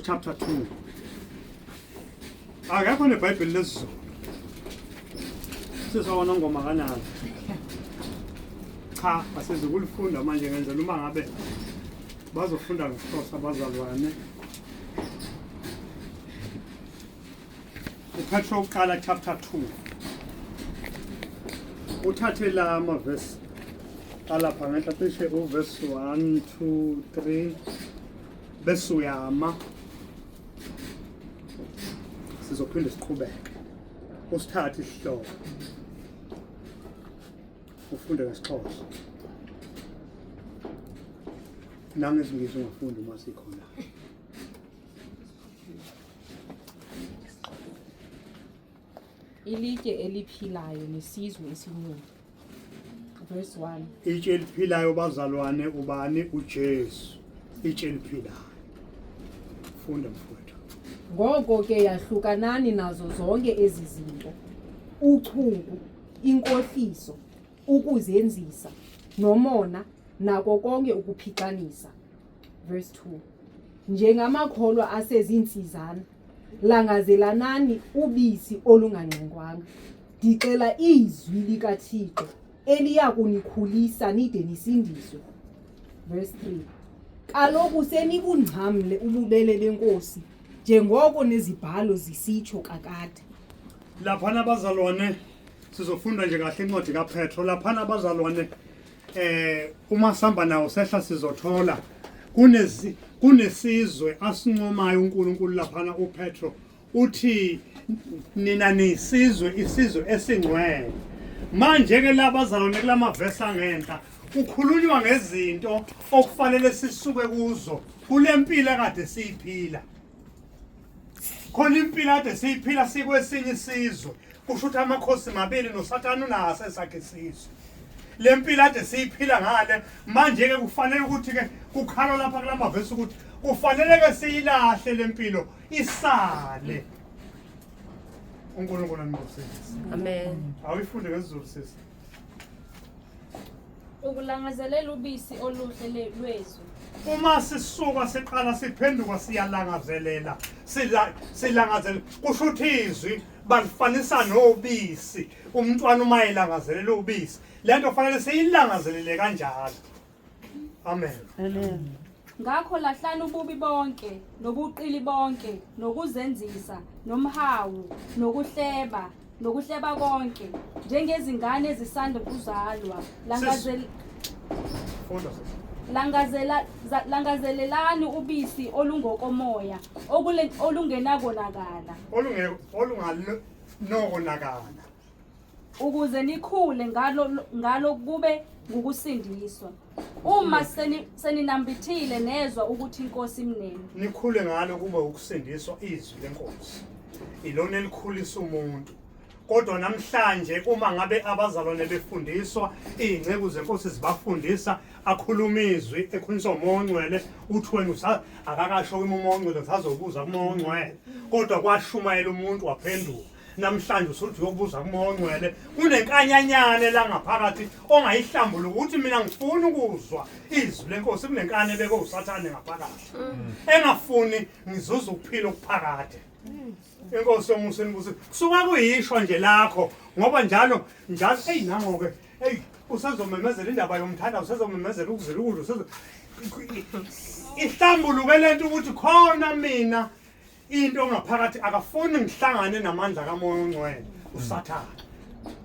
chapter 2. Akekho neBhayibheli lesizulu. Sizawona ngoma kanjani? Cha, asizukulifunda manje ngenzela uma ngabe bazofunda ngeSixhosa abazalwane. uPetro uqala chapter 2. Uthathe la amavesi alapha ngehla cishe uverse 1 2 3 bese uyama sizophinde siqhubeke usithathe isihloko ufunde ngeSixhosa nangezingizo ungafunda uma sikhona. Ilitye eliphilayo nesizwe esinyoni. Verse 1. Ilitye eliphilayo bazalwane ubani? uJesu. Ilitye eliphilayo. Funda mfowethu. Ngoko ke yahlukanani nazo zonke ezi zinto. Uchuku, inkohliso, ukuzenzisa, nomona nako konke ukuphixanisa. Verse 2. Njengamakholwa asezinsizana langazelanani ubisi olungangcengwanga. Ndicela izwi likaThixo eliya kunikhulisa nide nisindiswe. Verse 3. Kaloku senibungxamle ububele benkosi njengoko nezibhalo zisitsho kakade. Laphana abazalwane sizofunda nje kahle incwadi kaPetro. Laphana abazalwane uma sihamba nawo sehla sizothola kunesizwe asincomayo uNkulunkulu laphana uPetro uthi nina nisizwe isizwe esingcwele. Manje ke labazalwane kulamavesi angenta ukhulunywa ngezinto okufanele sisuke kuzo kule mpilo ekade siyiphila. Khona impilo ade siyiphila sikwesinye isizwe kusho ukuthi amakhosi mabili noSathane unaso esakhe isizwe. Le mpilo ade siyiphila ngale manje ke kufanele ukuthi ke kukhala lapha kulamavesi ukuthi kufanele ke siyilahle le mpilo isale. uNkulunkulu anibusise. Amen. Awuyifunde ngesiZulu sisi. Ukulangazelela ubisi oluhle lwezwe. Uma sisuka siqala siphenduka siyalangazelela silangazelela kusho ukuthi izwi balifanisa nobisi. Umntwana uma elangazelela ubisi lento fanele siyilangazelele kanjalo. Amen. Amen. Ngakho lahlani ububi bonke nobuqili bonke nokuzenzisa nomhawu nokuhleba konke njengezingane ezisanda kuzalwa langazelelani ubisi olungokomoya olungenakonakala olunganokonakala ukuze nikhule ngalo kube ngukusindiswa. Uma seninambithile nezwa ukuthi inkosi imnene. Nikhule ngalo kube ukusindiswa izwi lenkosi. Ilona elikhulisa umuntu. Kodwa namhlanje uma ngabe abazalwane befundiswa ingceku zenkosi zibafundisa akhuluma izwi ekhulisa umoya ongcwele uthi wena akakasho umoya ongcwele usazobuza kumoya ongcwele kodwa kwashumayela umuntu waphenduka. Namhlanje usuthi uyokubuza kumoya ongcwele kunenkanyanyane la ngaphakathi ongayihlambula ukuthi mina ngifuna ukuzwa izwi lenkosi kunenkane ebeke uSathane ngaphakathi engafuni ngizuza ukuphila okuphakade. Inkosi yomusa nibuze kusuka kuyishwa nje lakho ngoba njalo nango ke usazomemezela indaba yomthanda usazomemezela ukuzela ukudla ihlambuluke lento ukuthi khona mina into ongaphakathi akafuni ngihlangane namandla kamoya ongcwele uSathane.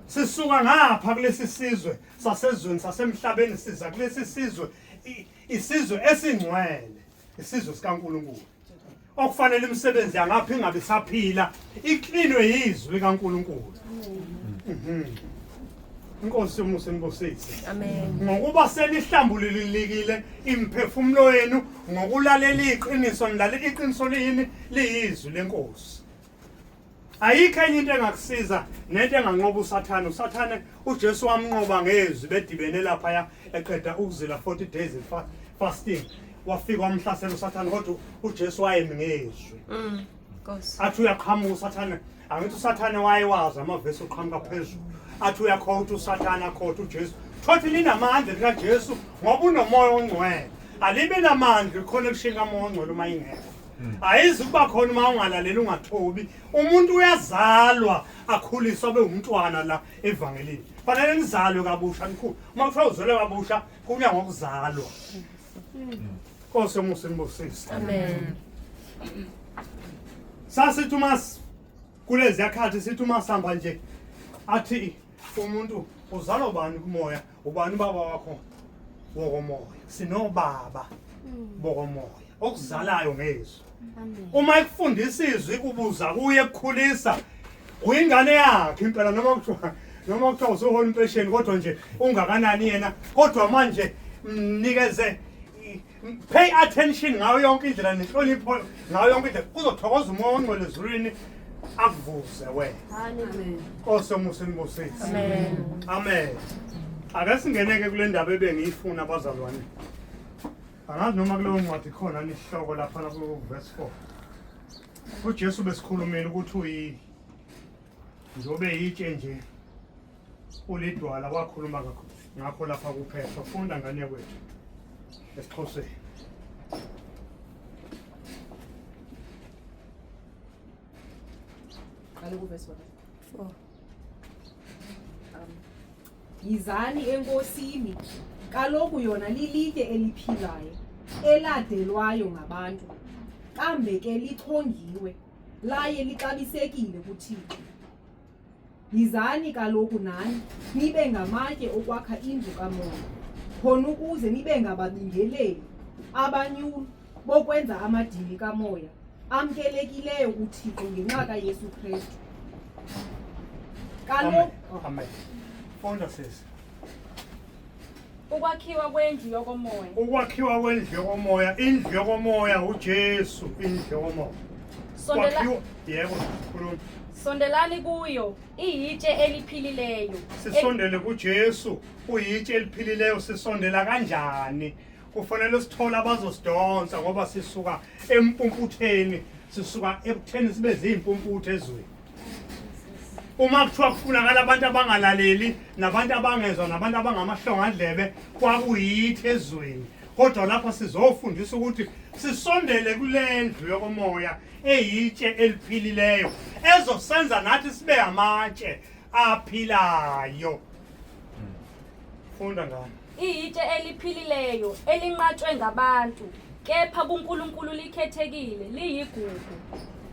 Sisuka ngapha kulesi sizwe sasezweni sasemhlabeni siza kulesi sizwe isizwe esingcwele isizwe sikaNkulunkulu. Okufanele imisebenzi yangapha ingabe saphila iklinwe yizwi likaNkulunkulu. Inkosi yomusa nibusise. Amen. Ngokuba senihlambululekile imphefumulo yenu ngokulalela iqiniso nilalela iqiniso lini liyizwi lenkosi. Ayikho enye into engakusiza nento enganqoba uSathane. uSathane uJesu wamnqoba ngezwi bedibene lapha eqeda ukuzila 40 days fasting. Wafika wamhlasela uSathane kodwa uJesu wayemi ngezwi. Nkosi. Athi uyaqhamuka uSathane angithi uSathane wayewazi amavesi oqhamuka phezulu. Athi uyakhotha uSathane akhotha uJesu. Thothi linamandla likaJesu ngoba unomoya ongcwele. Alibe namandla iconnection kamoya ongcwele uma ingekho. ayizi kuba khona uma ungalaleli ungathobi umuntu uyazalwa akhuliswa abe umntwana la evangelini fanele nizalwe kabusha nikhulu uma kuthiwa uzalwe kabusha kuya ngokuzalwa Nkosi yomusa inibusise Amen. sasithi kulezi yakhathi sithi uma sihamba nje athi umuntu uzalwa bani kumoya ubani baba wakho wokomoya sinobaba bokomoya okuzalayo ngezwi uma ekufundisa izwi ubuza kuye ekukhulisa uyingane yakhe impela noma kuthiwa usuhola impesheni kodwa nje ungakanani yena kodwa manje mnikeze pay attention ngayo yonke indlela nenhlonipho ngayo yonke indlela uzothokoza umoya ongcwele ezulwini akuvuze wena Nkosi yomusa inibusise amen ake singeneke kule ndaba ebengiyifuna abazalwane angazi noma kuleyo ncwadi khona lihloko lapha ku verse 4 uJesu besikhulumela ukuthi njobe yitshe nje ulidwala wakhuluma ngakho lapha kuphela funda ngane kwethu esiXhoseni Kaloku verse 4 Yizani enkosini kaloku yona lilitye eliphilayo eladelwayo ngabantu kambe ke lichongiwe laye lixabisekile kuThixo Yizani kaloku nani nibe ngamatye okwakha indlu kamoya khona ukuze nibe ngababingeleli abanyulu bokwenza amadili kamoya amkelekileyo kuThixo ngenxa kaYesu Kristu kaloku amen funda sisi Ukwakhiwa kwendlu yokomoya. ukwakhiwa kwendlu yokomoya indlu yokomoya uJesu indlu yokomoya yebo khuluma Sondelani kuyo iyitshe eliphilileyo. sisondele kuJesu uyitshe eliphilileyo sisondela kanjani kufanele sithola abazosidonsa ngoba sisuka empumputheni sisuka ebutheni sibe zimpumputhe ezweni uma kuthiwa kufunakala abantu abangalaleli nabantu abangezwa nabantu abangamahlongandlebe kwakuyithi ezweni kodwa lapha sizofundisa ukuthi sisondele kule ndlu yokomoya eyitshe eliphilileyo ezosenza nathi sibe amatshe aphilayo funda ngani Iyitshe eliphilileyo elinqatshwe ngabantu kepha kuNkulunkulu likhethekile liyigugu.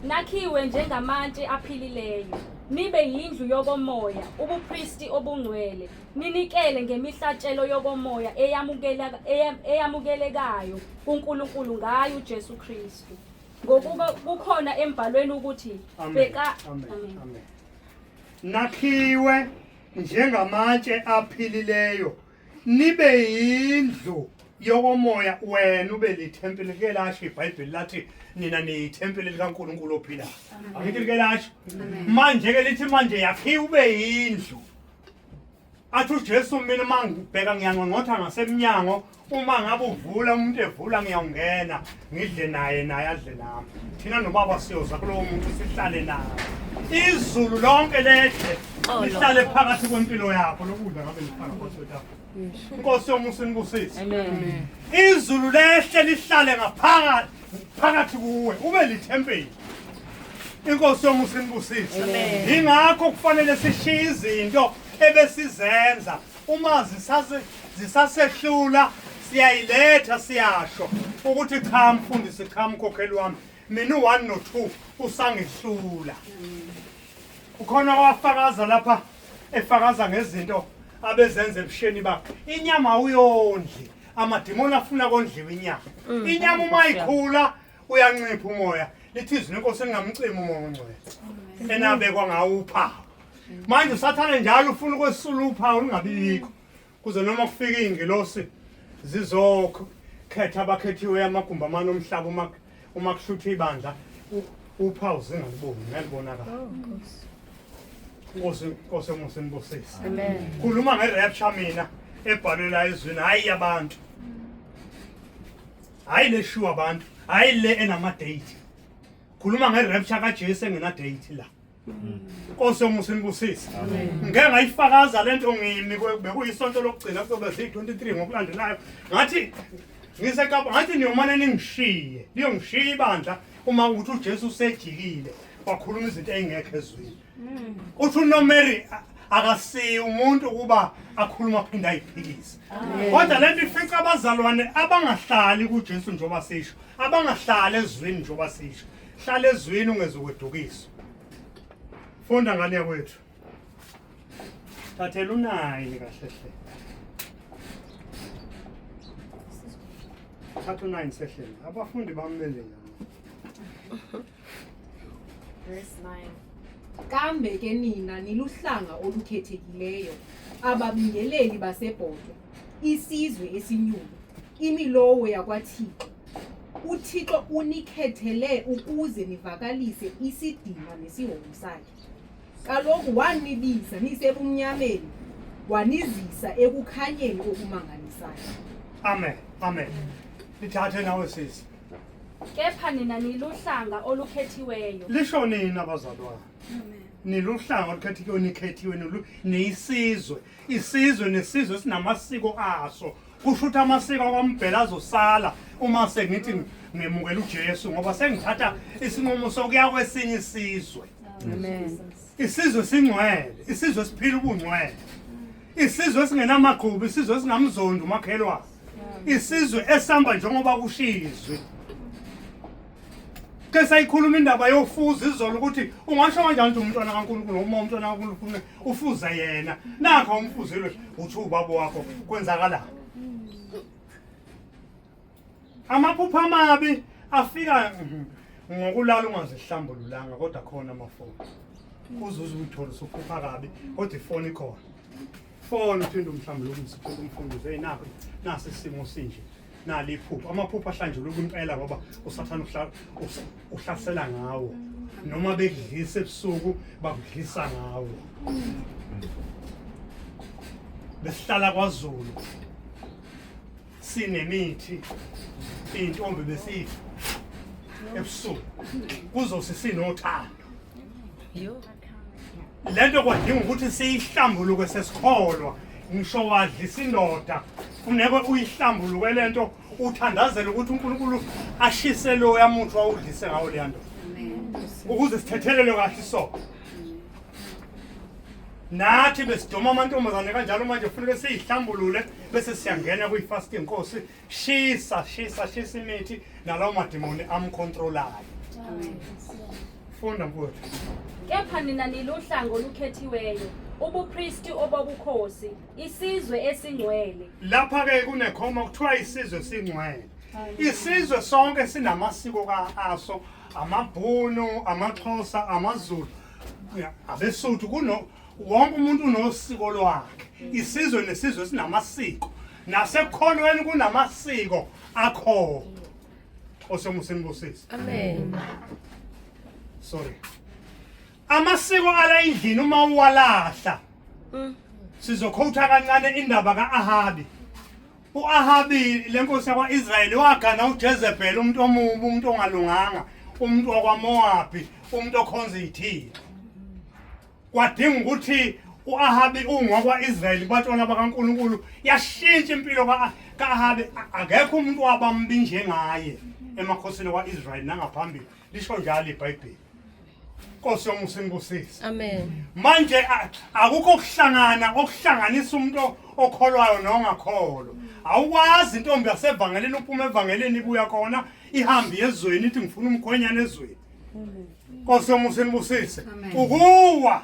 Nakhiwe njengamatshe aphilileyo. Nibe yindlu yokomoya, ubupristi obungcwele. Ninikele ngemihlatshelo yokomoya eyamukelekayo kuNkulunkulu ngayo uJesu Kristu. Ngokuba kukhona embhalweni ukuthi bheka amen nakhiwe njengamatshe aphilileyo nibe yindlu yokomoya wena ube lithempeli ke lasho iBhayibheli lathi nina niyithempeli likaNkulunkulu ophilayo akithi ke lasho manje ke lithi manje yakhiwe ube yindlu athi uJesu mina mangibheka ngiyangqongqotha ngasemnyango uma ngabe uvula umuntu evula ngiyawungena ngidle naye adle nami thina nobaba siyoza kulowo muntu sihlale naye izulu lonke lehle lihlale phakathi kwempilo yakho lokudla ngabe lifana kwethu Nkosi yomusa inibusise Amen. izulu lehle lihlale phakathi kuwe ube lithempeli Inkosi yomusa inibusise ingakho kufanele sishiye izinto ebesizenza uma zisasehlula siyayiletha siyasho ukuthi cha mfundisi cha mkhokheli wami mina u1 no2 usangihlula ukhona wafakaza lapha efakaza ngezinto abezenze ebusheni bakhe inyama uyondli amadimoni afuna kondliwa inyama uma ikhula uyancipha umoya lithi izwi lenkosi engamcima umoya ongcwele enabekwa ngawo uphawu manje usathane njalo ufuna ukwesula uphawu lungabikho kuze noma kufika ingilosi zizokhetha abakhethiwe amagumba amane omhlaba uma kuhlutha ibandla uphawu zingaliboni ngalibonakala Nkosi yomusa inibusise Amen. khuluma ngerapture mina ebhalwe la ezweni hayi abantu hayi leshuwa abantu hayi le enama date khuluma ngerapture kaJesu engena date la Nkosi yomusa inibusise ngeke ngayifakaza lento ngimi bekuyisonto lokugcina kuzobe zi23 ngokulandelayo ngathi ngisekapa ngathi niyomane ningishiye niyongishiya ibandla uma ukuthi uJesu usejikile wakhuluma izinto ezingekho ezweni uthi uNomary akasiyi umuntu kuba akhuluma phinda ayiphikise kodwa lento ifica abazalwane abangahlali kuJesu njengoba sisho abangahlali ezweni njengoba sisho hlala ezweni ungezokwedukiswa funda ngane yakwethu thathela u9 kahle hle thatha u9 sehlele abafundi bamlele verse 9 kambe ke nina niluhlanga olukhethekileyo ababingeleli basebhodwe isizwe esinyulu imilowo yakwaThixo uThixo unikhethele ukuze nivakalise isidima nesihongo sakhe kaloku wanibiza nisebumnyameni wanizisa ekukhanyeni okumangalisayo amen amen lithathe nawe sisi kepha nina niluhlanga olukhethiweyo lisho nini abazalwane niluhlanga olukhethiweyo nikhethiwe niyisizwe isizwe nesizwe sinamasiko aso kusho ukuthi amasiko akwambhela azosala uma sengithi ngemukela uJesu ngoba sengithatha isinqumo sokuya kwesinye isizwe Amen. isizwe singcwele isizwe siphila ubungcwele isizwe singenamagqubu isizwe singamzondo umakhelwane isizwe esihamba njengoba kushizwe ke sayikhuluma indaba yofuza izolo ukuthi ungasho kanjani ukuthi umntwana kaNkulunkulu uma umntwana kaNkulunkulu ufuza yena nakho umfuzile uthi ubaba wakho kwenzakala amaphupha amabi afika ngokulala ungazihlambululanga kodwa khona amafoni uzuze uyithola sophupha kabi kodwa ifoni ikhona foni uphinde umhlambululo umsiphuzo umfundize nakho nasi isimo sinje nali iphupha amaphupha ahlanjulwa impela ngoba usathana uhlasela ngawo noma bekudlisa ebusuku bakudlisa ngawo besihlala kwaZulu sinemithi intombi besifa ebusuku kuzosisinothando lento kwadinga ukuthi siyihlambuluke sesikholwa ngisho wadlisa indoda funeke uyihlambuluke lento uthandazele ukuthi uNkulunkulu ashise lo yamuntu wawudlise ngawo le nto ukuze sithethelele kahle so nathi besidoma amantombazane kanjalo manje funeke siyihlambulule bese siyangena kwi-fasting inkosi shisa imithi nalawo madimoni amcontrolayo funda mfowethu kepha nina niluhlanga olukhethiweyo ubupristi obobukhosi isizwe esingcwele lapha ke kunekhoma kuthiwa isizwe singcwele isizwe sonke sinamasiko aso amabhunu amaXhosa amaZulu abeSuthu wonke umuntu unosiko lwakhe isizwe nesizwe sinamasiko nasekukholweni kunamasiko akho osemusembusisi Amen. sorry amasiko ala endlini uma uwalahla sizokhotha kancane indaba kaAhabi uAhabi lenkosi yakwaIsrayeli wagana uJezebel umuntu omubi umuntu ongalunganga umuntu wakwaMoabi umuntu okhonza izithixo kwadinga ukuthi uAhabi ungwakwaIsrayeli batshona bakaNkulunkulu yashintsha impilo kaAhabi akekho umuntu wabambi njengaye emakhosini kwaIsrayeli nangaphambili lisho njalo iBhayibheli Nkosi yomusa imbusisi Amen. manje akukho okuhlangana okuhlanganisa umuntu okholwayo nongakholwa awukwazi intombi yasevangelini uphuma evangelini ibuya khona ihambe ezweni ithi ngifuna umkhwenyana ezweni Nkosi yomusa imbusisi ukuwa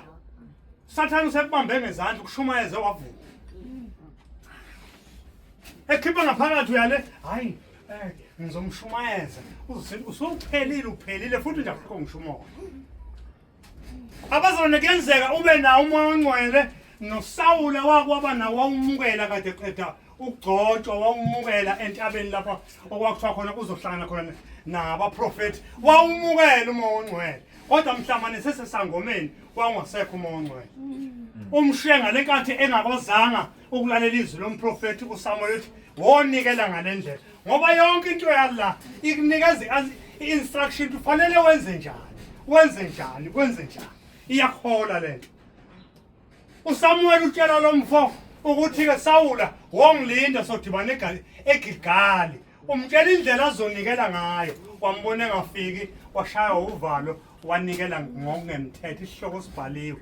Sathane usebambe ngezandla ukushumayeza wavuka ekhipha ngaphakathi uyale hayi ngizomshumayeza usuphelile futhi nje akukho ngishumoya abazalwane kuyenzeka ube nawo umoya ongcwele noSawule wakwaba nawo wawumukela kade qeda ukugcotshwa wawumukela entabeni lapha okwakuthiwa khona kuzohlangana khona nabaprofeti wawumukela umoya ongcwele kodwa mhlawumbe sesesangomeni wangasekho umoya ongcwele umshiye ngalenkathi engakwazanga ukulalela izwi lomprofeti uSamuel uthi wonikela ngalendlela ngoba yonke into yala ikunikeza instruction kufanele wenze njani iyakhola lento uSamuel utshela lo mfo ukuthi ke Sawula wongilinda sodibana eGilgali umtshela indlela azonikela ngayo wambona engafiki washaya uvalo wanikela ngokungemthetho isihloko sibhaliwe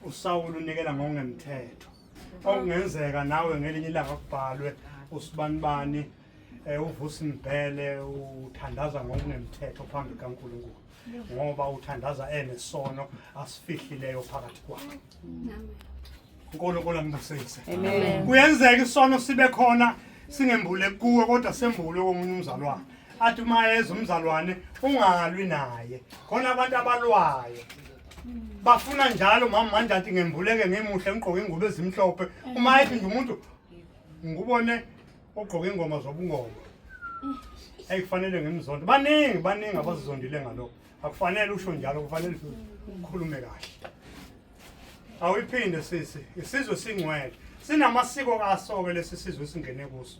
uSawulu unikela ngokungemthetho okungenzeka nawe ngelinye ilanga kubhalwe usibanibani uvusa impela uthandaza ngokungemthetho phambi kaNkulunkulu ngoba uthandaza enesono asifihlileyo phakathi kwakhe. uNkulunkulu angibusise. Amen. Kuyenzeka isono sibe khona singembule kuwe kodwa sembule komunye umzalwane. Athi mayeza umzalwane ungalwi naye. Khona abantu abalwayo. Bafuna njalo mama manje athi ngembuleke ngemuhle ngigqoke ingubo ezimhlophe. Uma ethi nje umuntu ngubone ogqoke ingoma zobungoma. Ayikufanele ngemzondo. Baningi abazizondile ngalokho. Akufanele usho njalo kufanele ukhulume kahle. Awuyiphinde sisi isizwe singcwele sinamasiko kasoke lesi sizwe singene kuso.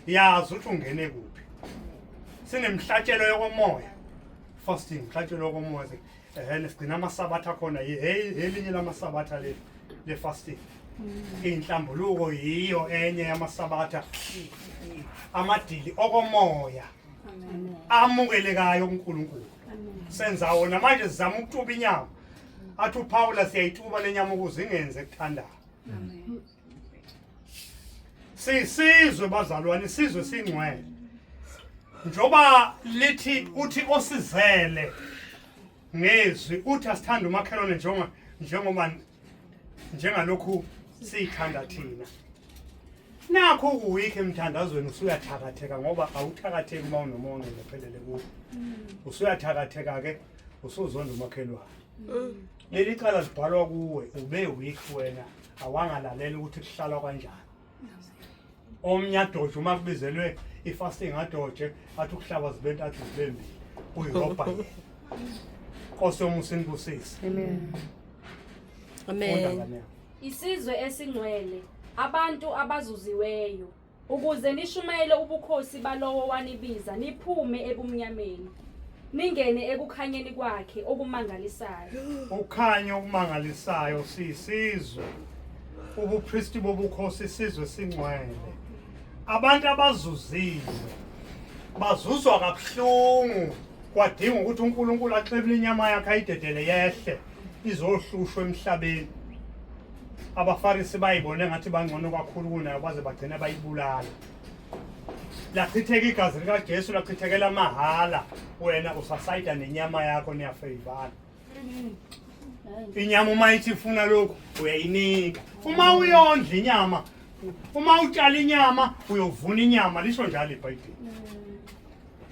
Yazi ukuthi ungene kuphi. Sinemhlatshelo yokomoya. Fasting, mhlatshelo yokomoya. Sigcina amasabatha khona elinye lamasabatha le fasting. Inhlambuluko yiyo enye yamasabatha. Amadili okomoya. Amukelekayo kuNkulunkulu. Senza wona manje sizama ukutuba inyama. Athi uPaula siyayituba lenyama ukuze ingenze kuthandayo. Sisizwe bazalwane isizwe singcwele. Njoba lithi uthi osizele ngezwi uthi asithanda umakhelwane njengalokhu siyithanda thina. Nakho ukuwikho emthandazweni usuyathakatheka ngoba awuthakatheki uma unomongo ngephelele kuwo. Usuyathakatheka ke usuzonda umakhelwane. Leli cala libhalwa kuwe ube weak wena awangalalela ukuthi kuhlala kanjani. Omnyadoje uma kubizelwe ifasting adoje athi ukuhlaba zibenta athi zibembi uyirobha yena. Nkosi yomusini busisi. Amen. Amen. Isizwe esingcwele abantu abazuziweyo ukuze nishumayele ubukhosi balowo wanibiza niphume ebumnyameni ningene ekukhanyeni kwakhe okumangalisayo. Ukhanya okumangalisayo sisizwe ubupristi bobukhosi isizwe singcwele. Abantu abazuzile bazuzwa kabuhlungu kwadinga ukuthi uNkulunkulu axebele inyama yakhe ayidedele yehle izohlushwa emhlabeni. Abafarisi bayibone ngathi bangcono kakhulu kunayo baze bagcina bayibulala. Lachitheka igazi likaJesu lachithekela mahala wena usasayida nenyama yakho niyafeyivana. Inyama uma ithi ifuna lokho uyayinika. Uma uyondla inyama uma utshala inyama uyovuna inyama lisho njalo iBhayibheli.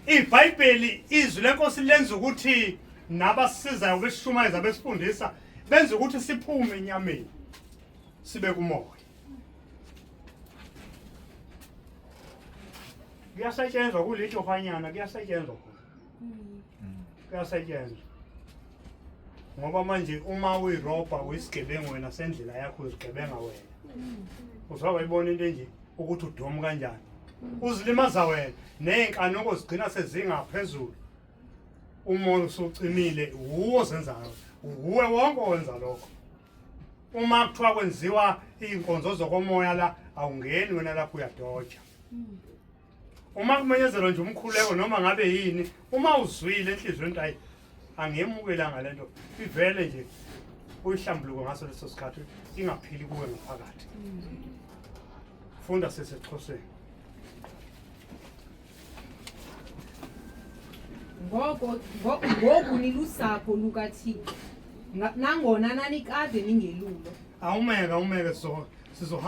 iBhayibheli izwi lenkosi lenza ukuthi nabasizayo besishumayeza besifundisa benza ukuthi siphume enyameni sibe kumoya. Kuyasetshenzwa kulitho fanyana kuyasetshenzwa khona. Kuyasetshenzwa. Ngoba manje uma uyirobha uyisigebengu wena sendlela yakho uzigebenga wena. Uzawuyibona into nje ukuthi udomo kanjani. Uzilimaza wena nenkanoko zigcina sezingaphezulu. Umoya usucimile uwo zenzayo. Uwe wonke owenza lokho. Uma kuthiwa kwenziwa inkonzo zokomoya la awungeni wena lapho uyadoja. Uma kumenyezelwa nje umkhuleko noma ngabe yini uma uzwile enhlizweni ayi angemukelanga lento ivele nje uyihlambuluko ngaso leso sikhathi ingaphili kuwe ngaphakathi. Funda sesexhoseni. Ngoku nilusapho lukaThixo nangona nanikade ningelulo. Awumeke sizohamba